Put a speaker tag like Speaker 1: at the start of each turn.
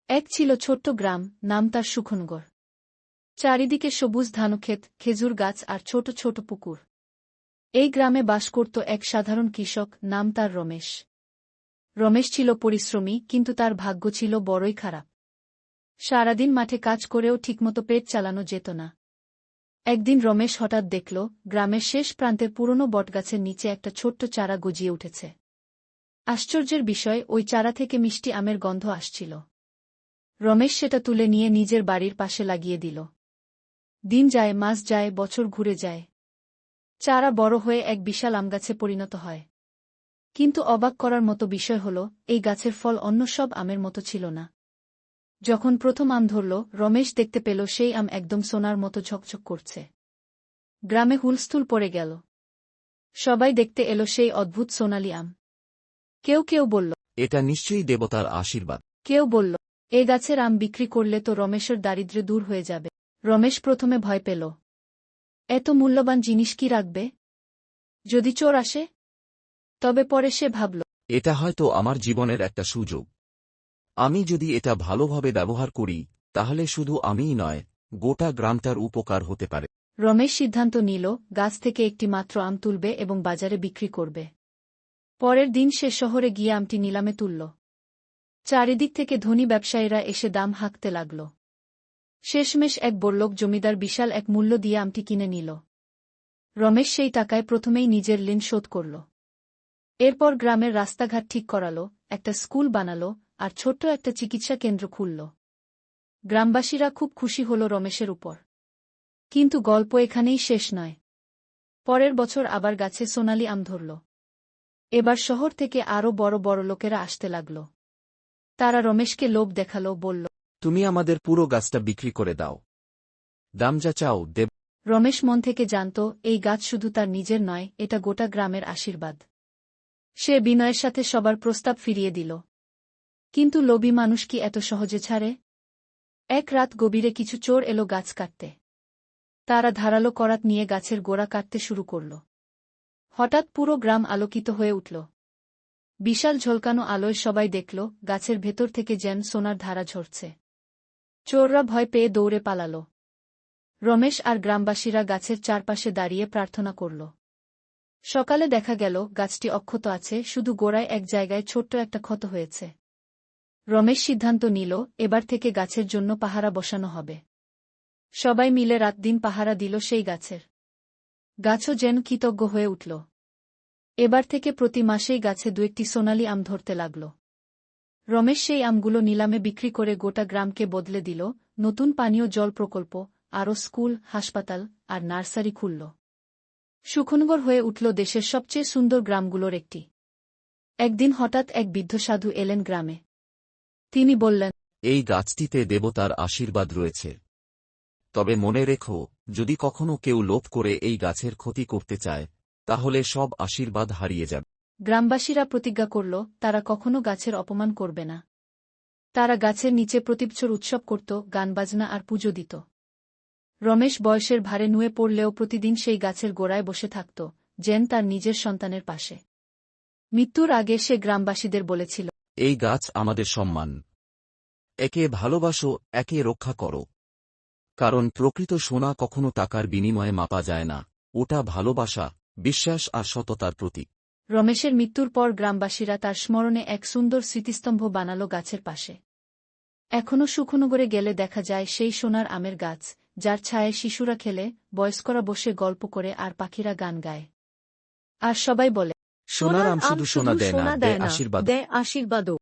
Speaker 1: এক ছিল ছোট্ট গ্রাম, নাম তার সুখনগর। চারিদিকে সবুজ ধানক্ষেত, খেজুর গাছ আর ছোট ছোট পুকুর। এই গ্রামে বাস করত এক সাধারণ কৃষক, নাম তার রমেশ। রমেশ ছিল পরিশ্রমী, কিন্তু তার ভাগ্য ছিল বড়ই খারাপ। সারাদিন মাঠে কাজ করেও ঠিকমতো পেট চালানো যেত না। একদিন রমেশ হঠাৎ দেখল, গ্রামের শেষ প্রান্তের পুরনো বটগাছের নিচে একটা ছোট্ট চারা গজিয়ে উঠেছে। আশ্চর্যের বিষয়, ওই চারা থেকে মিষ্টি আমের গন্ধ আসছিল। রমেশ সেটা তুলে নিয়ে নিজের বাড়ির পাশে লাগিয়ে দিল। দিন যায়, মাস যায়, বছর ঘুরে যায়। চারা বড় হয়ে এক বিশাল আমগাছে পরিণত হয়। কিন্তু অবাক করার মতো বিষয় হল, এই গাছের ফল অন্য সব আমের মতো ছিল না। যখন প্রথম আম ধরল, রমেশ দেখতে পেল সেই আম একদম সোনার মতো ঝকঝক করছে। গ্রামে হুলস্থুল পড়ে গেল। সবাই দেখতে এলো সেই অদ্ভুত সোনালি আম। কেউ কেউ বলল,
Speaker 2: এটা নিশ্চয়ই দেবতার আশীর্বাদ।
Speaker 1: কেউ বলল, এ গাছের আম বিক্রি করলে তো রমেশের দারিদ্র্য দূর হয়ে যাবে। রমেশ প্রথমে ভয় পেল। এত মূল্যবান জিনিস কি রাখবে? যদি চোর আসে? তবে পরে সে ভাবল,
Speaker 2: এটা হয়তো আমার জীবনের একটা সুযোগ। আমি যদি এটা ভালোভাবে ব্যবহার করি, তাহলে শুধু আমিই নয়, গোটা গ্রামটার উপকার হতে পারে।
Speaker 1: রমেশ সিদ্ধান্ত নিল, গাছ থেকে একটি মাত্র আম তুলবে এবং বাজারে বিক্রি করবে। পরের দিন সে শহরে গিয়ে আমটি নিলামে তুলল। চারিদিক থেকে ধনী ব্যবসায়ীরা এসে দাম হাঁকতে লাগল। শেষমেশ এক বড়লোক জমিদার বিশাল এক মূল্য দিয়ে আমটি কিনে নিল। রমেশ সেই টাকায় প্রথমেই নিজের ঋণ শোধ করল। এরপর গ্রামের রাস্তাঘাট ঠিক করাল, একটা স্কুল বানাল, আর ছোট্ট একটা চিকিৎসা কেন্দ্র খুলল। গ্রামবাসীরা খুব খুশি হল রমেশের উপর। কিন্তু গল্প এখানেই শেষ নয়। পরের বছর আবার গাছে সোনালি আম ধরল। এবার শহর থেকে আরও বড় বড় লোকেরা আসতে লাগল। তারা রমেশকে লোভ দেখাল, বলল,
Speaker 2: তুমি আমাদের পুরো গাছটা বিক্রি করে দাও। দাম যা চাও দেব।
Speaker 1: রমেশ মন থেকে জানত, এই গাছ শুধু তার নিজের নয়, এটা গোটা গ্রামের আশীর্বাদ। সে বিনয়ের সাথে সবার প্রস্তাব ফিরিয়ে দিল। কিন্তু লোভী মানুষ কি এত সহজে ছাড়ে? এক রাত গভীরে কিছু চোর এলো গাছ কাটতে। তারা ধারালো করাত নিয়ে গাছের গোড়া কাটতে শুরু করল। হঠাৎ পুরো গ্রাম আলোকিত হয়ে উঠল। বিশাল ঝলকানো আলোয় সবাই দেখল, গাছের ভেতর থেকে যেন সোনার ধারা ঝরছে। চোররা ভয় পেয়ে দৌড়ে পালাল। রমেশ আর গ্রামবাসীরা গাছের চারপাশে দাঁড়িয়ে প্রার্থনা করল। সকালে দেখা গেল, গাছটি অক্ষত আছে, শুধু গোড়ায় এক জায়গায় ছোট্ট একটা ক্ষত হয়েছে। রমেশ সিদ্ধান্ত নিল, এবার থেকে গাছের জন্য পাহারা বসানো হবে। সবাই মিলে রাত দিন পাহারা দিল সেই গাছের। গাছও যেন কৃতজ্ঞ হয়ে উঠল। এবার থেকে প্রতি মাসেই গাছে দু-একটি সোনালি আম ধরতে লাগল। রমেশ সেই আমগুলো নিলামে বিক্রি করে গোটা গ্রামকে বদলে দিল। নতুন পানীয় জল প্রকল্প, আরও স্কুল, হাসপাতাল আর নার্সারি খুলল। সুখনগর হয়ে উঠল দেশের সবচেয়ে সুন্দর গ্রামগুলোর একটি। একদিন হঠাৎ এক বৃদ্ধ সাধু এলেন গ্রামে। তিনি বললেন,
Speaker 2: এই গাছটিতে দেবতার আশীর্বাদ রয়েছে। তবে মনে রেখো, যদি কখনো কেউ লোভ করে এই গাছের ক্ষতি করতে চায়, তাহলে সব আশীর্বাদ হারিয়ে যাবে।
Speaker 1: গ্রামবাসীরা প্রতিজ্ঞা করল, তারা কখনো গাছের অপমান করবে না। তারা গাছের নিচে প্রতিবছর উৎসব করত, গানবাজনা আর পুজো দিত। রমেশ বয়সের ভারে নুয়ে পড়লেও প্রতিদিন সেই গাছের গোড়ায় বসে থাকত, যেন তার নিজের সন্তানের পাশে। মৃত্যুর আগে সে গ্রামবাসীদের বলেছিল,
Speaker 2: এই গাছ আমাদের সম্মান। একে ভালোবাসো, একে রক্ষা করো। কারণ প্রকৃত সোনা কখনো টাকার বিনিময়ে মাপা যায় না, ওটা ভালোবাসা, বিশ্বাস আর সততার প্রতীক।
Speaker 1: রমেশের মৃত্যুর পর গ্রামবাসীরা তার স্মরণে এক সুন্দর স্মৃতিস্তম্ভ বানাল গাছের পাশে। এখনও সুখনগরে গেলে দেখা যায় সেই সোনার আমের গাছ, যার ছায়ায় শিশুরা খেলে, বয়স্করা বসে গল্প করে আর পাখিরা গান গায়। আর সবাই বলে,
Speaker 2: সোনার আম শুধু সোনা দেয় না, দেয় আশীর্বাদ।
Speaker 1: আশীর্বাদও।